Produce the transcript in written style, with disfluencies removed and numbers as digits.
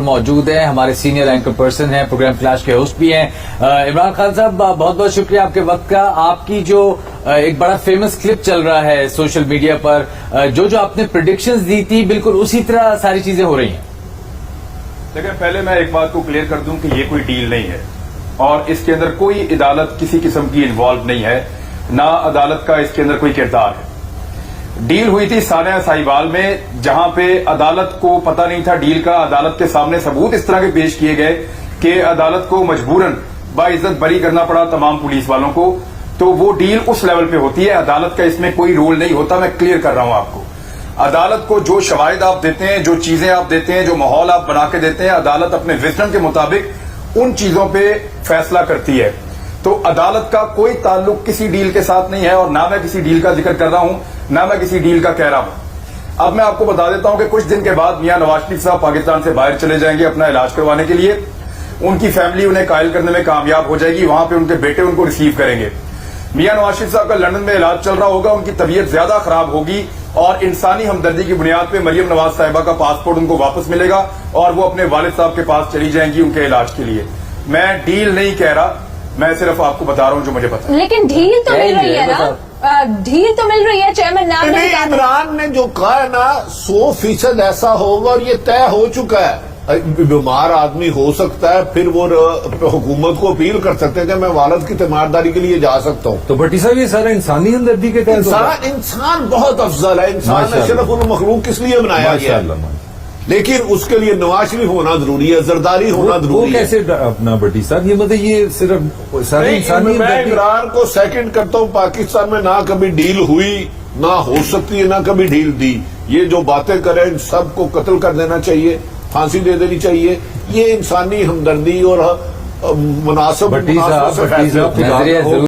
موجود ہیں ہمارے سینئر اینکر پرسن ہیں, پروگرام کلاش کے ہوسٹ بھی ہیں. عمران خان صاحب, بہت بہت شکریہ آپ کے وقت کا. آپ کی جو ایک بڑا فیمس کلپ چل رہا ہے سوشل میڈیا پر, جو آپ نے پریڈکشنز دی تھی بالکل اسی طرح ساری چیزیں ہو رہی ہیں. لیکن پہلے میں ایک بات کو کلیئر کر دوں کہ یہ کوئی ڈیل نہیں ہے اور اس کے اندر کوئی عدالت کسی قسم کی انوالو نہیں ہے, نہ عدالت کا اس کے اندر کوئی کردار ہے. ڈیل ہوئی تھی ثانیہ ساہیوال میں, جہاں پہ عدالت کو پتہ نہیں تھا ڈیل کا. عدالت کے سامنے ثبوت اس طرح کے پیش کیے گئے کہ عدالت کو مجبوراً باعزت بری کرنا پڑا تمام پولیس والوں کو. تو وہ ڈیل اس لیول پہ ہوتی ہے, عدالت کا اس میں کوئی رول نہیں ہوتا. میں کلیئر کر رہا ہوں آپ کو. عدالت کو جو شواہد آپ دیتے ہیں, جو چیزیں آپ دیتے ہیں, جو ماحول آپ بنا کے دیتے ہیں, عدالت اپنے وزڈم کے مطابق ان چیزوں پہ فیصلہ کرتی ہے. تو عدالت کا کوئی تعلق کسی ڈیل کے ساتھ نہیں ہے, اور نہ میں کسی ڈیل کا ذکر کر رہا ہوں, نہ میں کسی ڈیل کا کہہ رہا ہوں. اب میں آپ کو بتا دیتا ہوں کہ کچھ دن کے بعد میاں نواز شریف صاحب پاکستان سے باہر چلے جائیں گے اپنا علاج کروانے کے لیے. ان کی فیملی انہیں قائل کرنے میں کامیاب ہو جائے گی, وہاں پہ ان کے بیٹے ان کو ریسیو کریں گے. میاں نواز شریف صاحب کا لندن میں علاج چل رہا ہوگا, ان کی طبیعت زیادہ خراب ہوگی, اور انسانی ہمدردی کی بنیاد پہ مریم نواز صاحبہ کا پاسپورٹ ان کو واپس ملے گا اور وہ اپنے والد صاحب کے پاس چلی جائیں گی ان کے علاج کے لیے. میں ڈیل نہیں کہہ رہا, میں صرف آپ کو بتا رہا ہوں جو مجھے پتا ہے. لیکن ڈھیل تو مل رہی ہے نا, ڈھیل تو مل رہی ہے. چیئرمین نام عمران نے جو کہا ہے نا 100% ایسا ہوگا, اور یہ طے ہو چکا ہے. بیمار آدمی ہو سکتا ہے, پھر وہ حکومت کو اپیل کر سکتے ہیں کہ میں والد کی تیمارداری کے لیے جا سکتا ہوں. تو بھٹی صاحب یہ سارا انسانی ہمدردی کے تحت انسان بہت افضل ہے. انسان اشرف المخلوق کس لیے بنایا گیا ہے, لیکن اس کے لیے نواز شریف ہونا ضروری ہے, زرداری ہونا ضروری ہے. کیسے اپنا بھٹی صاحب, یہ مطلب یہ صرف ساری انسانی میں اقرار کو سیکنڈ کرتا ہوں. پاکستان میں نہ کبھی ڈیل ہوئی, نہ ہو سکتی ہے, نہ کبھی ڈیل دی. یہ جو باتیں کریں ان سب کو قتل کر دینا چاہیے, پھانسی دے دینی چاہیے. یہ انسانی ہمدردی اور مناسب بھٹی صاحب